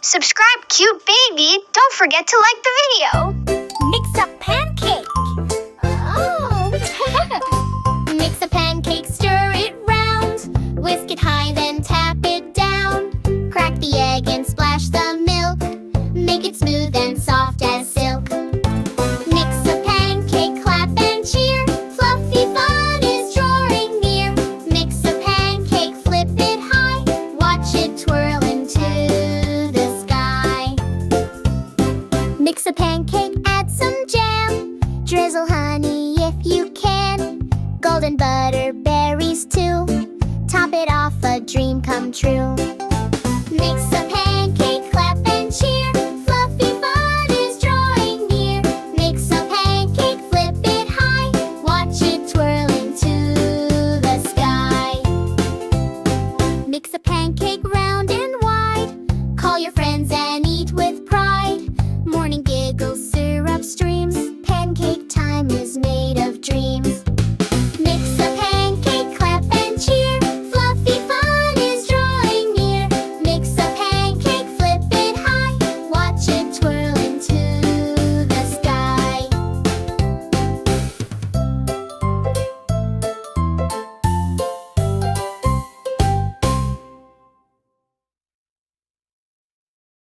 Subscribe, cute baby. Don't forget to like the video. Mix a pancake. Oh. Mix a pancake, stir it round. Whisk it high, then tap it down. Crack the egg and splash the milk. Make it smooth and soft as silk. Mix a pancake, clap and cheer. Fluffy fun is drawing near. Mix a pancake, flip it high. Watch it twirl into the sky. Mix a pancake, add some jam. Drizzle honey if you can. Golden butter, berries too. Top it off, a dream come true.